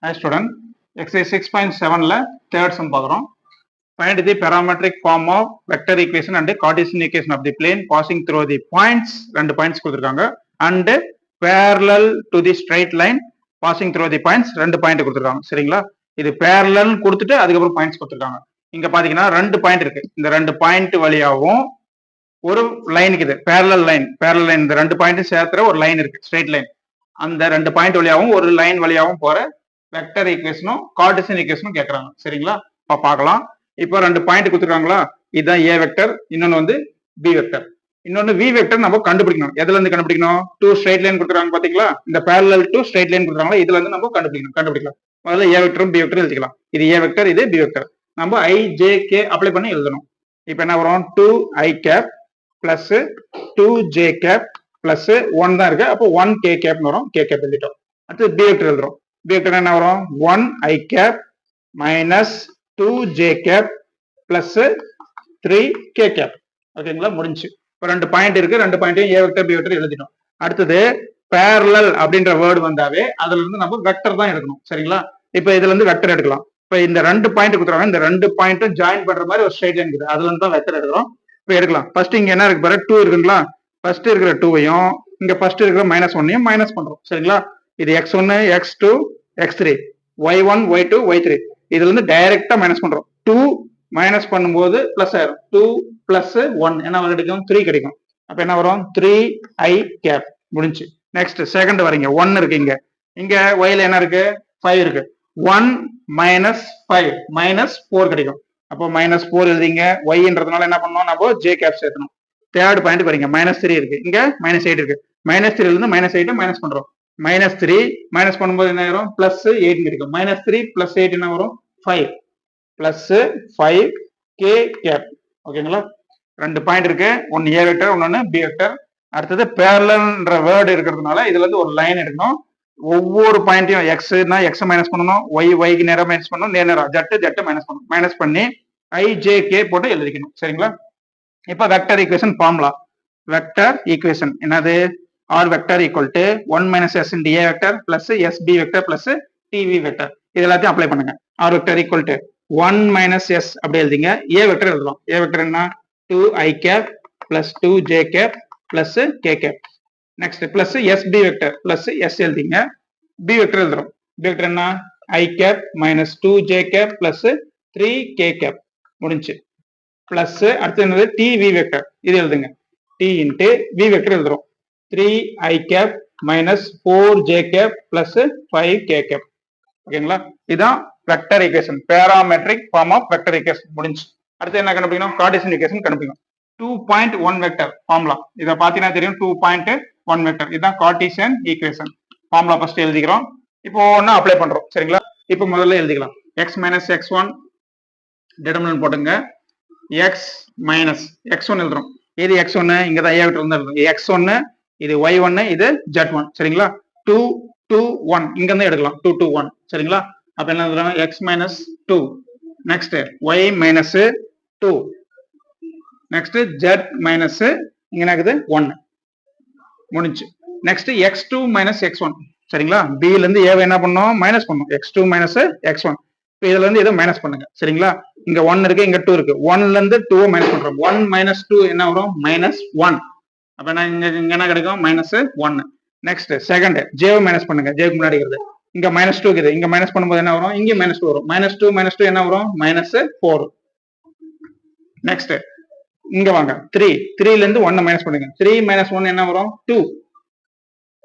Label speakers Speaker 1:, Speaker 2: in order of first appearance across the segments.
Speaker 1: Hi student, exercise 6.7ல third sum பார்க்குறோம். Find the parametric form of vector equation and Cartesian equation of the plane passing through the points. ரெண்டு points கொடுத்திருக்காங்க and parallel to the straight line passing through the points. ரெண்டு point கொடுத்திருக்காங்க. சரிங்களா? இது parallel கொடுத்துட்டு அதுக்கப்புறம் points கொடுத்திருக்காங்க. இங்க பாத்தீங்கன்னா ரெண்டு பாயிண்ட் இருக்கு. இந்த ரெண்டு பாயிண்ட் வழியாவும் ஒரு லைன் இருக்குது. parallel லைன் இந்த ரெண்டு பாயிண்ட் சேர்த்துற ஒரு லைன் இருக்கு. Straight line. அந்த ரெண்டு பாயிண்ட் வழியாவும் ஒரு லைன் வழியாவும் போற வெக்டர் ஈக்குவேஷனும் கார்டீசியன் ஈக்குவேஷனும் கேக்குறாங்க. சரிங்களா? பார்க்கலாம். இப்போ ரெண்டு பாயிண்ட் கொடுத்துருக்காங்களா? இதுதான் ஏ வெக்டர், இன்னொன்னு வந்து பி வெக்டர். இன்னொன்னு வி வெக்டர் நம்ம கண்டுபிடிக்கணும். எதுல இருந்து கண்டுபிடிக்கணும்? டூ ஸ்ட்ரைட் லைன் கொடுத்துருக்காங்க பாத்தீங்களா? இந்த parallel டு ஸ்ட்ரைட் லைன் கொடுத்துருக்காங்களா? இதுல இருந்து நம்ம கண்டுபிடிக்கலாம். முதல்ல ஏ வெக்டரும் பி வெக்டரும் எழுதிக்கலாம். இது ஏ வெக்டர், இது பி வெக்டர். நம்ம ஐ ஜே கே அப்ளை பண்ணி எழுதணும். இப்போ என்ன வரும்? 2i cap plus 2j cap plus 1 தான் இருக்கு. அப்போ 1k கேப்னு வரும். k கேப் எழுதிட்டோம். அடுத்து பி வெக்டர் எழுதுறோம். பி வெக்டர் என்ன வரும்? 1i cap minus 2j cap plus 3k cap. ஓகேங்களா? முடிஞ்சு. இப்போ ரெண்டு பாயிண்ட் இருக்கு. ரெண்டு பாயிண்ட்டையும் ஏ வெக்டர் பி வெக்டர் எழுதிட்டோம். அடுத்தது parallel அப்படின்ற வேர்டு வந்தாவே அதுல இருந்து நம்ம வெக்டர் தான் எடுக்கணும். சரிங்களா? இப்போ இதுல இருந்து வெக்டர் எடுக்கலாம். இப்போ இந்த ரெண்டு பாயிண்ட் கொடுத்துருவாங்க. இந்த ரெண்டு பாயிண்ட்டும் ஜாயின் பண்ற மாதிரி ஒரு ஸ்ட்ரைட் லைன் இருக்குது. அதுல இருந்து தான் வெக்டர் எடுக்கிறோம். இப்போ எடுக்கலாம். ஃபர்ஸ்ட் இங்க என்ன இருக்கு பாரு? 2 இருக்குங்களா? ஃபர்ஸ்ட் இருக்கிற 2வையும் இங்க ஃபர்ஸ்ட் இருக்கிற -1ஐயும் மைனஸ் பண்றோம். சரிங்களா? இது x1 x2 x3 y1 y2 y3 இதுல இருந்து டைரக்டா மைனஸ் பண்றோம். 2 மைனஸ் பண்ணும்போது பிளஸ் ஆயிரும். 2 பிளஸ் 1 என்ன கிடைக்கும்? 3 கிடைக்கும். அப்ப என்ன வரும்? 3i gap. முடிஞ்சு. நெக்ஸ்ட் செகண்ட் வரீங்க. 1 இருக்கு இங்க. இங்க yல என்ன இருக்கு? 5 இருக்கு. 1 மைனஸ் 5 -4 கிடைக்கும். அப்போ -4 எழுதிங்க. yன்றதுனால என்ன பண்ணணும்? நம்ம j கேப் சேர்க்கணும். தேர்ட் பாயிண்ட் வரீங்க. -3 இருக்கு. இங்க -8 இருக்கு. -3 இருந்து -8 மைனஸ் பண்றோம். -3 மைனஸ் பண்ணும்போது என்ன ஆயிரும்? +8 கிடைக்கும். -3 + 8 என்ன வரும்? 5 +5k கேப். ஓகேங்களா? ரெண்டு பாயிண்ட் இருக்கு. ஒன்னு ஏ வெக்டர், ஒன்னு பி வெக்டர். அடுத்தது parallelன்ற வேர்டு இருக்கிறதுனால இதுல இருந்து ஒரு லைன் எடுக்கணும். ஒவ்வொரு பாயிண்ட்டையும் எக்ஸ்னா எக்ஸ் மைனஸ் பண்ணணும், ஒய்க்கு நேரம் மைனஸ் பண்ணணும், நேரம் ஜெட் மைனஸ் பண்ணணும். மைனஸ் பண்ணி ஐஜேகே போட்டு எழுதிக்கணும். சரிங்களா? இப்ப vector equation formula. Vector equation என்னது? R vector equal to 1 minus S into A vector plus S B vector plus TV vector. இது எல்லாத்தையும் அப்ளை பண்ணுங்க. R vector equal to 1 minus S அப்படி எழுதிங்க. ஏ வெக்டர் எழுதலாம். ஏ வெக்டர் என்ன? 2i cap plus 2j cap plus k cap. Next plus S B vector plus S எழுதிங்க. B vector எழுதுறோம். B vector என்ன? i cap minus 2j cap plus 3k cap. முடிஞ்சு. Plus அடுத்து என்னது? D V vector. இது எழுதுங்க. D into V vector எழுதுறோம். 3i cap minus 4j cap plus 5k cap. ஓகேங்களா? இதுதான் vector equation. Parametric form of vector equation. முடிஞ்சு. அடுத்து என்ன கண்டுபிடிக்கணும்? கார்டீசியன் ஈக்குவேஷன் கண்டுபிடிக்கணும். 2.1 வெக்டர் ஃபார்முலா. இதை பார்த்தீங்கன்னா தெரியும். 2.1 வெக்டர். இதுதான் கார்டீசியன் ஈக்குவேஷன். ஃபார்முலா ஃபர்ஸ்ட் எழுதிக்கிறோம். இப்போ ஒன்னு அப்ளை பண்றோம். சரிங்களா? இப்போ முதல்ல எழுதிக்கலாம். x மைனஸ் x1 டிட்டர்மினன்ட் போட்டுங்க. x மைனஸ் x1 எழுதுறோம். இது x1 இங்க தான் ஏ வெக்டர் வந்து எழுதுறோம். x1 இது y1 இது z1. சரிங்களா? 2 2 1 இங்க இருந்து எடுக்கலாம். 2 2 1. சரிங்களா? அப்ப என்ன எழுதுறோம்? x minus 2. Next y minus 2. Next z minus இங்க என்ன இருக்குது? 1. முடிஞ்சு. Next x2 minus x1. சரிங்களா? b ல இருந்து ஏவை என்ன பண்ணோம்? மைனஸ் பண்ணோம். x2 minus x1. இப்போ இதுல இருந்து இதை மைனஸ் பண்ணுங்க. சரிங்களா? இங்க 1 இருக்கு, இங்க 2 இருக்கு. 1ல இருந்து 2 மைனஸ் பண்றோம். 1 மைனஸ் 2 என்ன வரும்? -1. அப்ப இங்க என்ன கிடைக்கும்? -1. நெக்ஸ்ட் செகண்ட் ஜேவை மைனஸ் பண்ணுங்க. ஜேக்கு முன்னாடி இருக்குது. இங்க -2 இருக்குது. இங்க மைனஸ் பண்ணும்போது என்ன வரும்? இங்க -2 வரும். -2 என்ன வரும்? -4. நெக்ஸ்ட் இங்க வாங்க. 3ல இருந்து 1 மைனஸ் பண்ணுங்க. 3 மைனஸ் 1 என்ன வரும்? 2.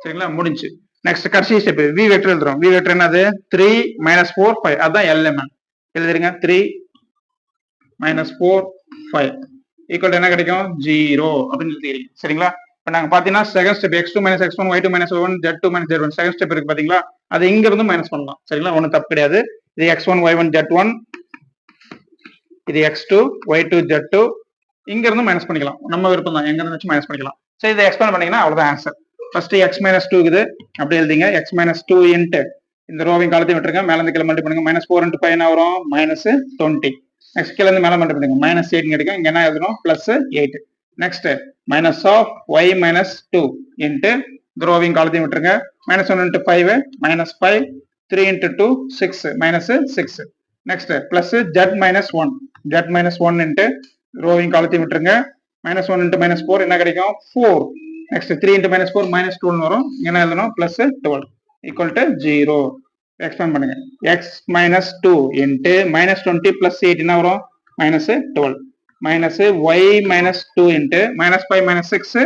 Speaker 1: சரிங்களா? முடிஞ்சு. நெக்ஸ்ட் கடைசி ஸ்டெப் வி வெக்டர் எழுதுறோம். வி வெக்டர் என்னது? 3 மைனஸ் 4 5. அதான் எலிமெண்ட். எழுதிருங்க. 3 மைனஸ் 4 5 ஈக்குவல் என்ன கிடைக்கும்? 0 அப்படின்னு எழுதிக்கிறீங்க. சரிங்களா? இப்போ நாங்க பாத்தீங்கன்னா second step x2 minus x1 y2 minus y1 z2 minus z1 second step இருக்கு பாத்தீங்களா? அது இங்க இருந்து மைனஸ் பண்ணலாம். சரிங்களா? ஒன்றும் தப்பு கிடையாது. இது x1 y1 z1, இது x2 y2 z2 இங்க இருந்து மைனஸ் பண்ணிக்கலாம். நம்ம விருப்பம் தான். எங்க இருந்து வச்சு மைனஸ் பண்ணிக்கலாம். சரி, இதை எக்ஸ்பேண்ட் பண்ணீங்கன்னா அவ்வளவுதான் ஆன்சர். ஃபர்ஸ்ட் x மைனஸ் 2 இருக்குது. அப்படி எழுதிங்க. x மைனஸ் 2 இன்ட்டு இந்த ரோவிங் காலத்தையும் விட்டுருங்க. மேல இருந்து கீழே மல்டி பண்ணுங்க. -4 × 5 என்ன வரும்? -20. நெக்ஸ்ட் கீழே இருந்து மேல மல்டி பண்ணுங்க. -8 கிடைக்கும். இங்க என்ன எழுதணும்? +8. Next minus of y minus 2 into இந்த ரோவிங் காலத்தையும் விட்டுருங்க. -1 × 5 -5 3 into 2 6 minus 6. Next plus z minus 1. Z minus 1 into roving காலத்தையும் விட்டுருங்க. minus 1 into minus 4 என்ன கிடைக்கும் 4. Next 3 into minus 4 minus 12 வரும். என்ன எழுதணும் plus 12 equal to 0. எக்ஸ்பேண்ட் பண்ணுங்க. x minus 2 into minus 20 plus 8 என்ன வரும் minus 12. Minus y minus 2 into minus 5 minus 6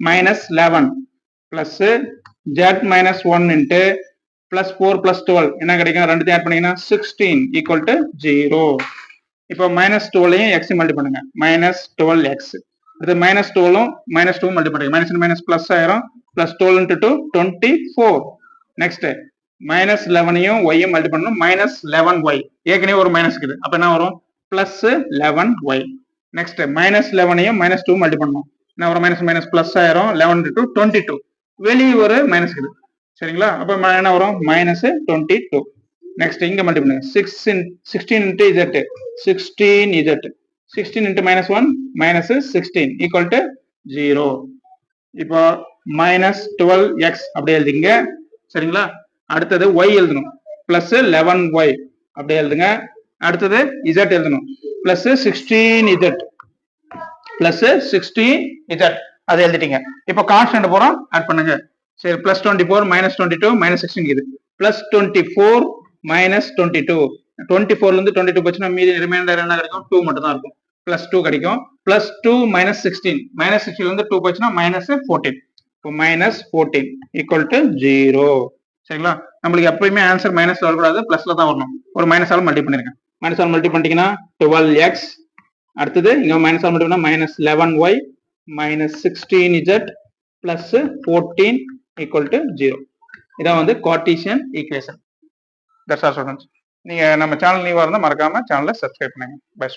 Speaker 1: minus 11 plus z minus 1 into plus 4 plus 12 என்ன கிடைக்கும் ரெண்டுத்தையும் ஆட் பண்ணீங்கன்னா 16 equal to 0. இப்போ மைனஸ் 12ஐயும் x மல்டி பண்ணுங்க minus 12x. அடுத்து minus 12ம் minus 2 மல்டி பண்ணுங்க minus minus plus ஆயிரும் plus 12 into 2 24. Next minus 11ஐயும் y multi பண்ணணும் minus 11y. ஏற்கனவே ஒரு மைனஸ் இருக்குது அப்ப என்ன வரும் plus 11y. Next minus 11ஐயும் minus 2 multi பண்ணணும் என்ன வரும் minus minus plus ஆயிரும் 11 into 22. வெளியே ஒரு மைனஸ் இருக்குது சரிங்களா அப்ப என்ன வரும் minus 22. நெக்ஸ்ட் இங்க மல்டி பண்ணுங்க 16 into z 16z 16 into minus 1 minus 16 equal to 0. இப்போ minus 12x அப்படி எழுதுங்க சரிங்களா அடுத்தது y எழுதணும் plus 11y அப்படி எழுதுங்க அடுத்தது z எழுதணும் plus 16z plus 16z அதை எழுதிட்டீங்க இப்போ கான்ஸ்டன்ட் போறோம் ஆட் பண்ணுங்க சரி plus 24 minus 22 minus 16 இது plus 24 minus 22 24 ல இருந்து 22 போச்சுன்னா மீதி ரிமைண்டர் என்ன கிடைக்கும் 2 மட்டும் தான் இருக்கும் plus 2 கிடைக்கும் plus 2 minus 16 minus 16 ல இருந்து 2 போச்சுன்னா minus 14 இப்போ minus 14 equal to 0 சரிங்களா நம்மளுக்கு எப்பயுமே ஆன்சர் மைனஸ் வரக்கூடாது பிளஸ்ல தான் வரணும் ஒரு மைனஸ் ஆல் மல்டி பண்ணிருக்கேன் மைனஸ் ஆல் மல்டி பண்ணிட்டீங்கன்னா 12x அடுத்தது இங்க மைனஸ் ஆல் மல்டி பண்ணா minus 11y minus 16z plus 14 equal to 0. இதான் வந்து Cartesian equation. That's all students. நீங்க நம்ம சேனல் நியூவா இருந்தா மறக்காம சேனலை சப்ஸ்கிரைப் பண்ணுங்க. பை.